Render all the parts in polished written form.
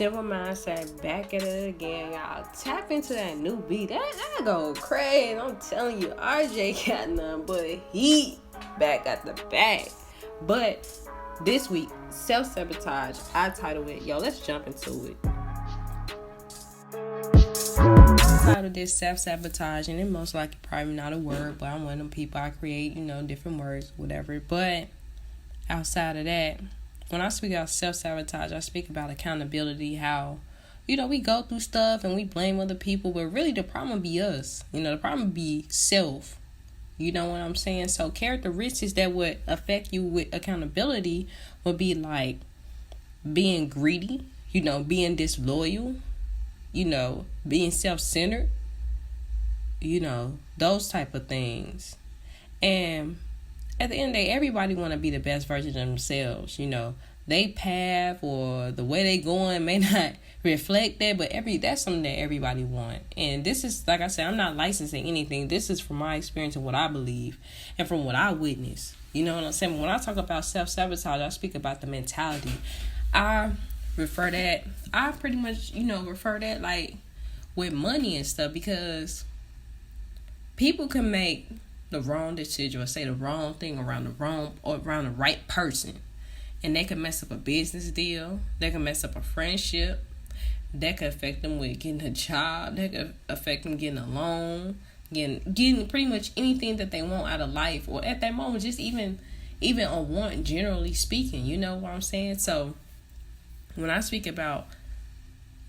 Simple Mindset back at it again, y'all. Tap into that new beat. That go crazy. I'm telling you, RJ got none but heat back at the back. But this week, Self-Sabotage, I titled it. Yo, let's jump into it. I titled this Self-Sabotage, and it most likely probably not a word, but I'm one of them people, I create, different words, whatever. But outside of that, when I speak about self-sabotage, I speak about accountability, how, we go through stuff and we blame other people, but really the problem be us. The problem be self. You know what I'm saying? So characteristics that would affect you with accountability would be like being greedy, being disloyal, being self-centered, those type of things. And at the end of the day, everybody want to be the best version of themselves. They path or the way they going may not reflect that, but that's something that everybody want. And this is, like I said, I'm not licensing anything. This is from my experience and what I believe and from what I witnessed. You know what I'm saying? When I talk about self-sabotage, I speak about the mentality. I pretty much, refer that like with money and stuff, because people can make the wrong decision or say the wrong thing around the right person, and they can mess up a business deal. They can mess up a friendship. That could affect them with getting a job. That could affect them getting a loan, getting pretty much anything that they want out of life, or at that moment, just even a want, generally speaking. You know what I'm saying? So when I speak about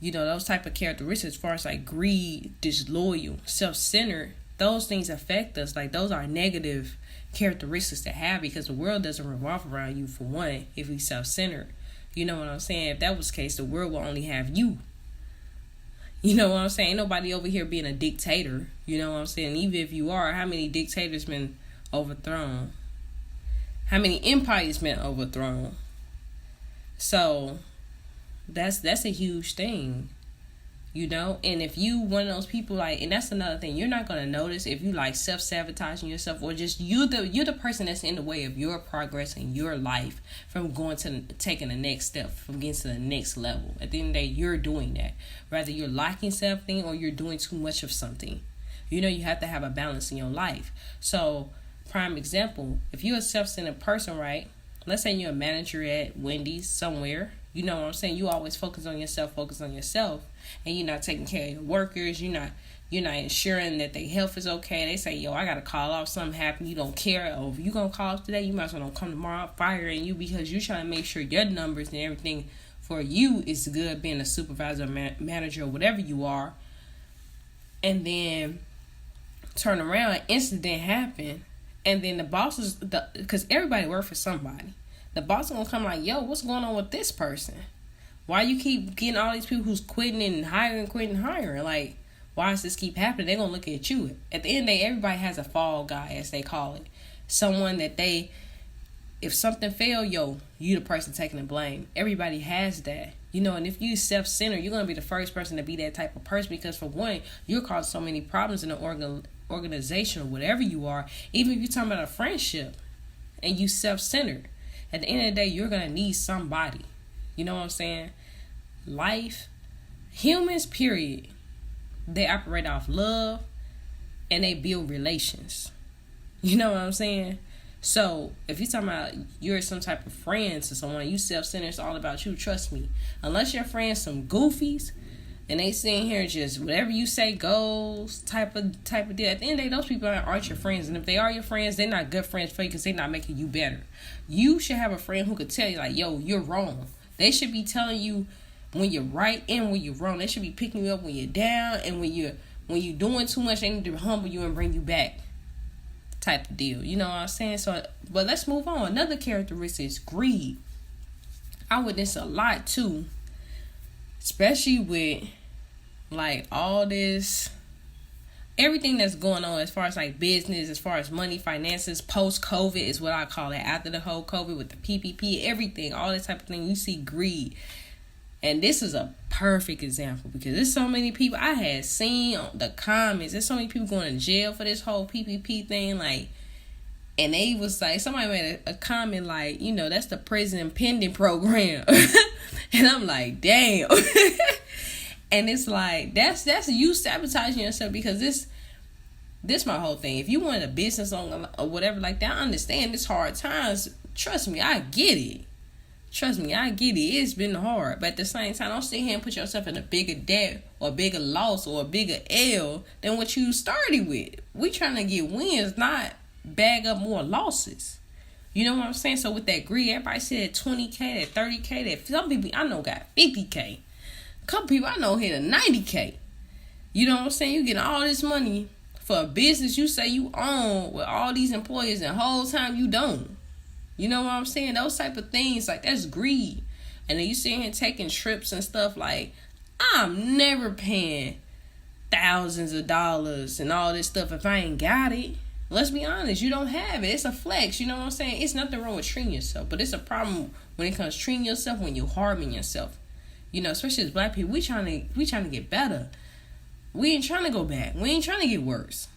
those type of characteristics, as far as like greed, disloyal, self-centered, those things affect us. Like, those are negative characteristics to have, because the world doesn't revolve around you, for one, if we self-centered. You know what I'm saying? If that was the case, the world will only have you. You know what I'm saying? Ain't nobody over here being a dictator. You know what I'm saying? Even if you are, how many dictators been overthrown? How many empires been overthrown? So that's a huge thing. And if you one of those people, like, and that's another thing, you're not gonna notice if you like self-sabotaging yourself, or just you're the person that's in the way of your progress in your life from taking the next step, from getting to the next level. At the end of the day, you're doing that. Whether you're liking something or you're doing too much of something. You have to have a balance in your life. So, prime example, if you're a self-centered person, right? Let's say you're a manager at Wendy's somewhere. You know what I'm saying? You always focus on yourself, and you're not taking care of your workers. You're not ensuring that their health is okay. They say, yo, I got to call off, something happened. You don't care. Oh, if you going to call off today, you might as well don't come tomorrow, firing you, because you're trying to make sure your numbers and everything for you is good, being a supervisor, manager, or whatever you are. And then turn around, an incident happen, and then the bosses, because everybody works for somebody. The boss is going to come like, yo, what's going on with this person? Why you keep getting all these people who's quitting and hiring? Like, why does this keep happening? They're going to look at you. At the end of the day, everybody has a fall guy, as they call it. Someone that if something fail, yo, you the person taking the blame. Everybody has that. And if you self-centered, you're going to be the first person to be that type of person, because for one, you're causing so many problems in the organization or whatever you are. Even if you're talking about a friendship and you self-centered, at the end of the day, you're going to need somebody. You know what I'm saying? Life, humans, period, they operate off love and they build relations. You know what I'm saying? So if you're talking about you're some type of friend to someone, you self-centered, it's all about you, trust me. Unless your friends some goofies and they sitting here just whatever you say goes type of deal. At the end of the day, those people aren't your friends. And if they are your friends, they're not good friends for you, because they're not making you better. You should have a friend who could tell you, like, yo, you're wrong. They should be telling you when you're right and when you're wrong. They should be picking you up when you're down, and when you're doing too much, they need to humble you and bring you back, type of deal. You know what I'm saying? So, but let's move on. Another characteristic is greed. I witness a lot too, especially with like all this, everything that's going on as far as like business, as far as money, finances, post-COVID is what I call it. After the whole COVID with the PPP, everything, all this type of thing, you see greed. And this is a perfect example, because there's so many people I had seen on the comments. There's so many people going to jail for this whole PPP thing. Like, And they was like, somebody made a comment like, you know, that's the prison pending program. And I'm like, damn. And it's like, that's you sabotaging yourself, because this my whole thing. If you want a business on or whatever like that, I understand it's hard times. Trust me, I get it. It's been hard. But at the same time, don't sit here and put yourself in a bigger debt or a bigger loss or a bigger L than what you started with. We trying to get wins, not bag up more losses. You know what I'm saying? So with that greed, everybody said 20K, that 30K, that some people I know got 50K. A couple people I know hit a 90K. You know what I'm saying? You getting all this money for a business you say you own with all these employees, and the whole time you don't. You know what I'm saying? Those type of things, like, that's greed. And then you sitting here taking trips and stuff, like, I'm never paying thousands of dollars and all this stuff if I ain't got it. Let's be honest, you don't have it. It's a flex, you know what I'm saying? It's nothing wrong with treating yourself, but it's a problem when it comes to treating yourself when you're harming yourself. You know, especially as black people, we trying to get better. We ain't trying to go back. We ain't trying to get worse.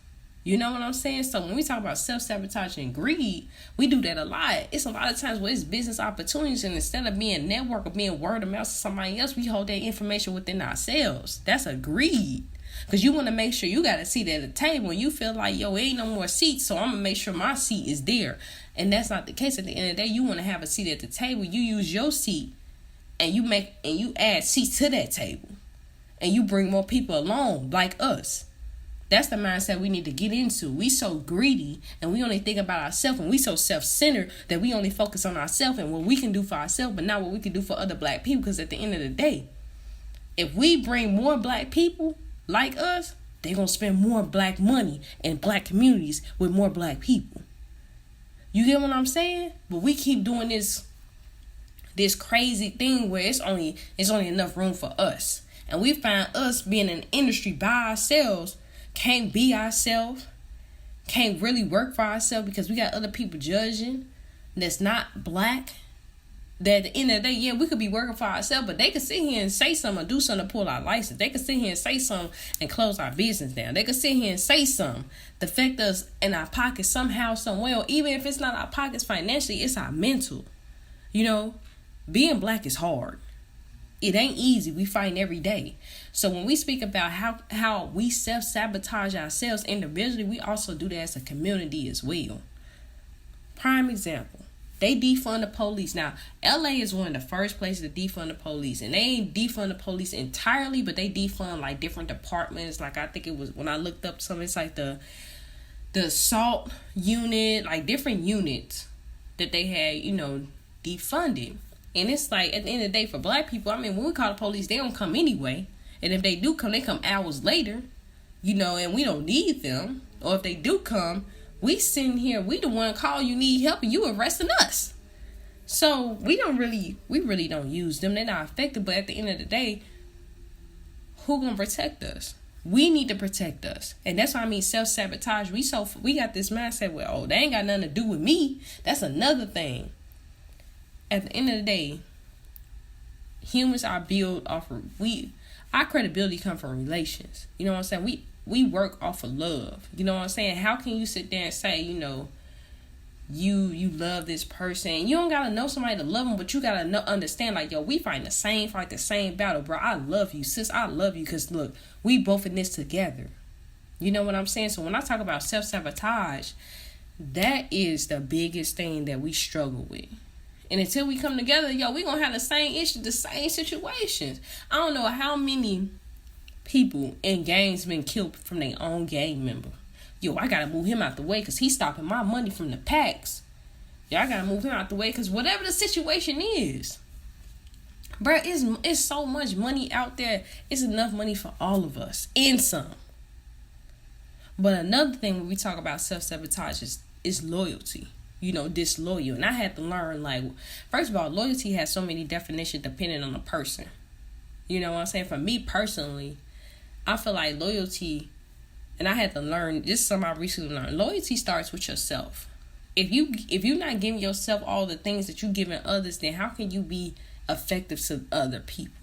You know what I'm saying? So when we talk about self-sabotage and greed, we do that a lot. It's a lot of times where it's business opportunities, and instead of being network or being word of mouth to somebody else, we hold that information within ourselves. That's a greed. Because you want to make sure you got a seat at the table, and you feel like, yo, ain't no more seats, so I'm going to make sure my seat is there. And that's not the case. At the end of the day, you want to have a seat at the table. You use your seat, and you add seats to that table. And you bring more people along, like us. That's the mindset we need to get into. We so greedy, and we only think about ourselves, and we so self-centered that we only focus on ourselves and what we can do for ourselves, but not what we can do for other black people. Because at the end of the day, if we bring more black people like us, they're going to spend more black money in black communities with more black people. You get what I'm saying? But we keep doing this crazy thing where it's only enough room for us. And we find us being in an industry by ourselves, can't be ourselves, can't really work for ourselves because we got other people judging that's not black. That at the end of the day, yeah, we could be working for ourselves, but they could sit here and say something or do something to pull our license. They could sit here and say something and close our business down. They could sit here and say something to affect us in our pockets somehow, some way, or even if it's not our pockets financially, it's our mental. You know, being black is hard. It ain't easy. We fight every day. So when we speak about how we self-sabotage ourselves individually, we also do that as a community as well. Prime example. They defund the police. Now, LA is one of the first places to defund the police. And they ain't defund the police entirely, but they defund like different departments. Like I think it was, when I looked up some, it's like the assault unit, like different units that they had, you know, defunded. And it's like, at the end of the day, for black people, I mean, when we call the police, they don't come anyway. And if they do come, they come hours later, you know, and we don't need them. Or if they do come, we sitting here, we the one call you need help, and you arresting us. So we really don't use them. They're not effective. But at the end of the day, who gonna protect us? We need to protect us. And that's why I mean self-sabotage. We got this mindset where, oh, they ain't got nothing to do with me. That's another thing. At the end of the day, humans are built off of our credibility comes from relations. You know what I'm saying? We work off of love. You know what I'm saying? How can you sit there and say, you know, you love this person? You don't gotta know somebody to love them, but you gotta understand, like, yo, we fight the same battle, bro. I love you, sis. I love you, because look, we both in this together. You know what I'm saying? So when I talk about self-sabotage, that is the biggest thing that we struggle with. And until we come together, yo, we gonna have the same issue, the same situations. I don't know how many people in gangs been killed from their own gang member. Yo, I gotta move him out the way because he's stopping my money from the packs. Yo, I gotta move him out the way because whatever the situation is. Bro, it's so much money out there. It's enough money for all of us. And some. But another thing when we talk about self-sabotage is loyalty. You know, disloyal. And I had to learn, like, first of all, loyalty has so many definitions depending on the person. You know what I'm saying? For me personally, I feel like loyalty, and I had to learn, this is something I recently learned, loyalty starts with yourself. If you're not giving yourself all the things that you're giving others, then how can you be effective to other people?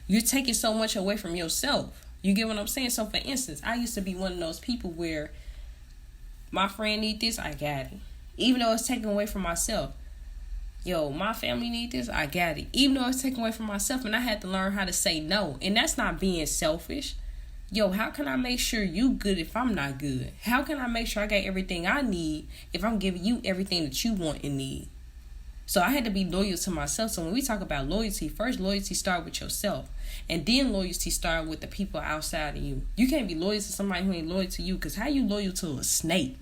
You're taking so much away from yourself. You get what I'm saying? So for instance, I used to be one of those people where my friend need this, I got it. Even though it's taken away from myself. yo, my family need this, I got it. Even though it's taken away from myself, and I had to learn how to say no. And that's not being selfish. Yo, how can I make sure you good if I'm not good? How can I make sure I got everything I need if I'm giving you everything that you want and need? So I had to be loyal to myself. So when we talk about loyalty, first loyalty start with yourself. And then loyalty start with the people outside of you. You can't be loyal to somebody who ain't loyal to you. Because how you loyal to a snake?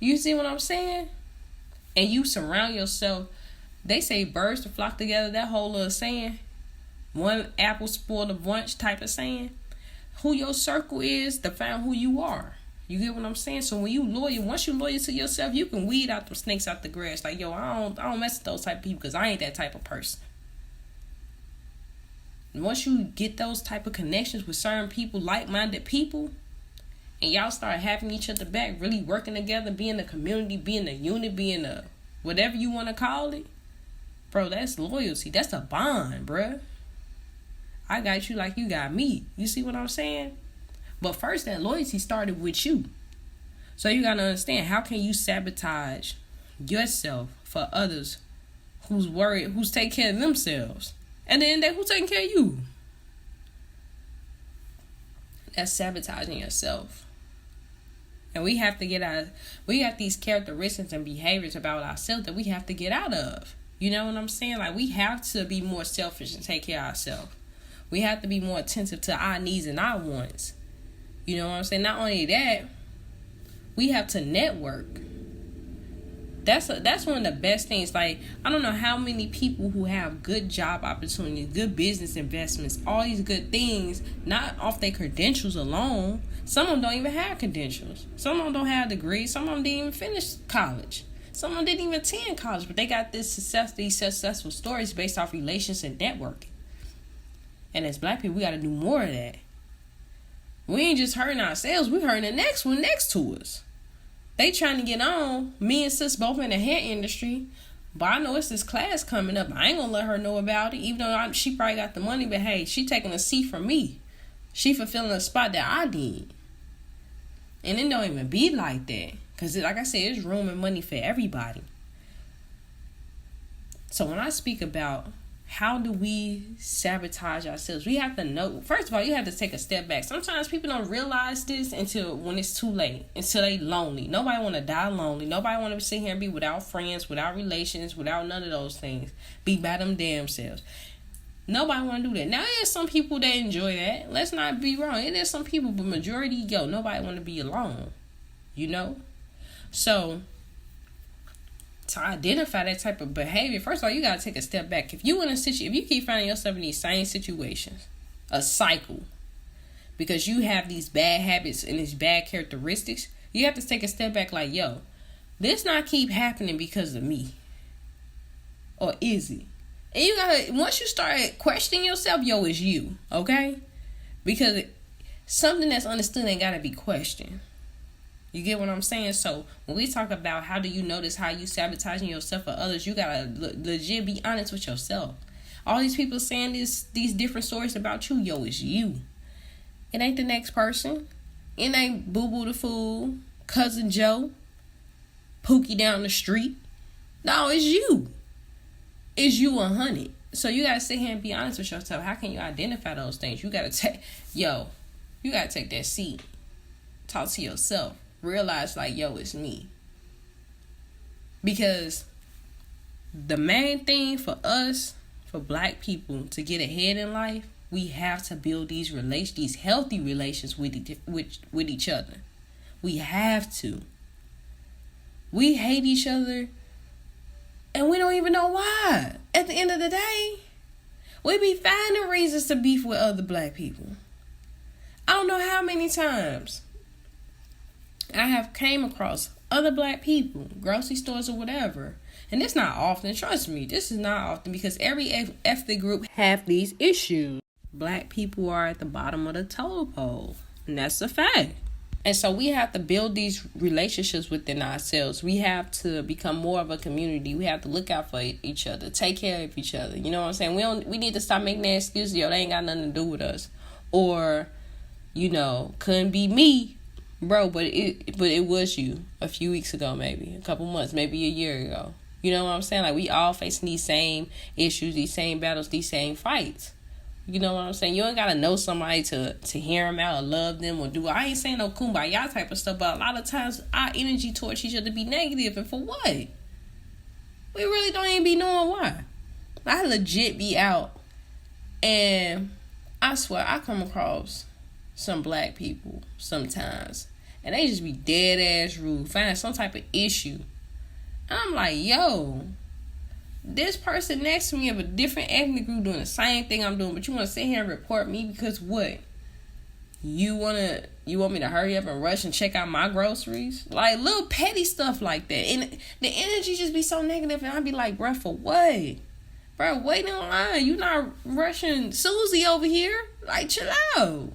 You see what I'm saying? And you surround yourself. They say birds to flock together. That whole little saying. One apple spoiled a bunch type of saying. Who your circle is, define who you are. You get what I'm saying? So when you loyal, once you loyal to yourself, you can weed out them snakes out the grass. Like, yo, I don't mess with those type of people because I ain't that type of person. And once you get those type of connections with certain people, like-minded people, and y'all start having each other back, really working together, being a community, being a unit, being a whatever you want to call it, bro, that's loyalty. That's a bond, bruh. I got you like you got me. You see what I'm saying? But first, that loyalty started with you. So you got to understand, how can you sabotage yourself for others who's worried, who's taking care of themselves? And then who's taking care of you? That's sabotaging yourself. And we have these characteristics and behaviors about ourselves that we have to get out of. You know what I'm saying? Like, we have to be more selfish and take care of ourselves. We have to be more attentive to our needs and our wants. You know what I'm saying? Not only that, we have to network. That's one of the best things. Like, I don't know how many people who have good job opportunities, good business investments, all these good things, not off their credentials alone. Some of them don't even have credentials. Some of them don't have degrees. Some of them didn't even finish college. Some of them didn't even attend college, but they got these successful stories based off relations and networking. And as black people, we got to do more of that. We ain't just hurting ourselves. We hurting the next one next to us. They trying to get on. Me and sis both in the hair industry. But I know it's this class coming up. I ain't going to let her know about it. Even though she probably got the money. But hey, she taking a seat from me. She fulfilling a spot that I did. And it don't even be like that. Because like I said, there's room and money for everybody. So when I speak about how do we sabotage ourselves, we have to know. First of all, you have to take a step back. Sometimes people don't realize this until when it's too late, until they lonely. Nobody want to die lonely. Nobody want to sit here and be without friends, without relations, without none of those things. Be by them damn selves. Nobody want to do that. Now, there's some people that enjoy that. Let's not be wrong. There's some people, but majority, nobody want to be alone. You know? So, to identify that type of behavior, first of all, you got to take a step back. If you keep finding yourself in these same situations, a cycle, because you have these bad habits and these bad characteristics, you have to take a step back like, yo, this not keep happening because of me. Or is it? And you got to, once you start questioning yourself, it's you, okay? Because something that's understood ain't got to be questioned. You get what I'm saying? So when we talk about how do you notice how you sabotaging yourself or others, you gotta legit be honest with yourself. All these people saying these different stories about you, it's you. It ain't the next person. It ain't Boo Boo the Fool, Cousin Joe, Pookie down the street. No, it's you. It's you 100. So you gotta sit here and be honest with yourself. How can you identify those things? You gotta take that seat. Talk to yourself. Realize like, it's me. Because the main thing for us, for black people, to get ahead in life, we have to build these healthy relations with each other. We have to. We hate each other, and we don't even know why. At the end of the day, we be finding reasons to beef with other black people. I don't know how many times I have came across other black people, grocery stores or whatever. And it's not often, trust me, this is not often, because every ethnic group have these issues. Black people are at the bottom of the totem pole, and that's a fact. And so we have to build these relationships within ourselves. We have to become more of a community. We have to look out for each other, take care of each other. You know what I'm saying? We need to stop making that excuse, they ain't got nothing to do with us. Or, couldn't be me. Bro, but it was you a few weeks ago, maybe a couple months, maybe a year ago. You know what I'm saying? Like, we all facing these same issues, these same battles, these same fights. You know what I'm saying? You ain't gotta know somebody to hear them out or love them or do. I ain't saying no kumbaya type of stuff, but a lot of times our energy towards each other be negative, and for what? We really don't even be knowing why. I legit be out, and I swear I come across some black people sometimes, and they just be dead ass rude, find some type of issue. And I'm like, yo, this person next to me of a different ethnic group doing the same thing I'm doing, but you want to sit here and report me because what? You want me to hurry up and rush and check out my groceries? Like, little petty stuff like that. And the energy just be so negative, and I be like, bruh, for what? Bruh, wait in line. You not rushing Susie over here? Like, chill out.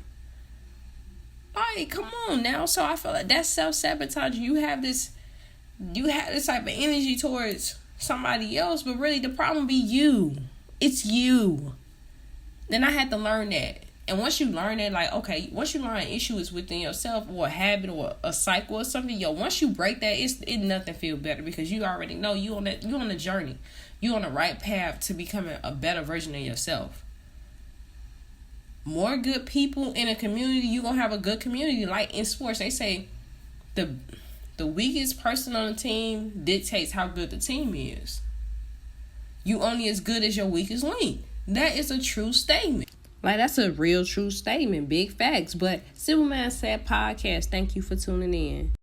Like, come on now. So I feel like that's self-sabotage. You have this type of energy towards somebody else, but really the problem be you. It's you. Then I had to learn that. And once you learn that, like, okay, once you learn an issue is within yourself or a habit or a cycle or something, once you break that, it nothing feel better, because you already know you on the journey. You on the right path to becoming a better version of yourself. More good people in a community, you gonna have a good community. Like in sports, they say the weakest person on the team dictates how good the team is. You only as good as your weakest link. That is a true statement. Like, that's a real true statement. Big facts. But Simple Man Said Podcast, thank you for tuning in.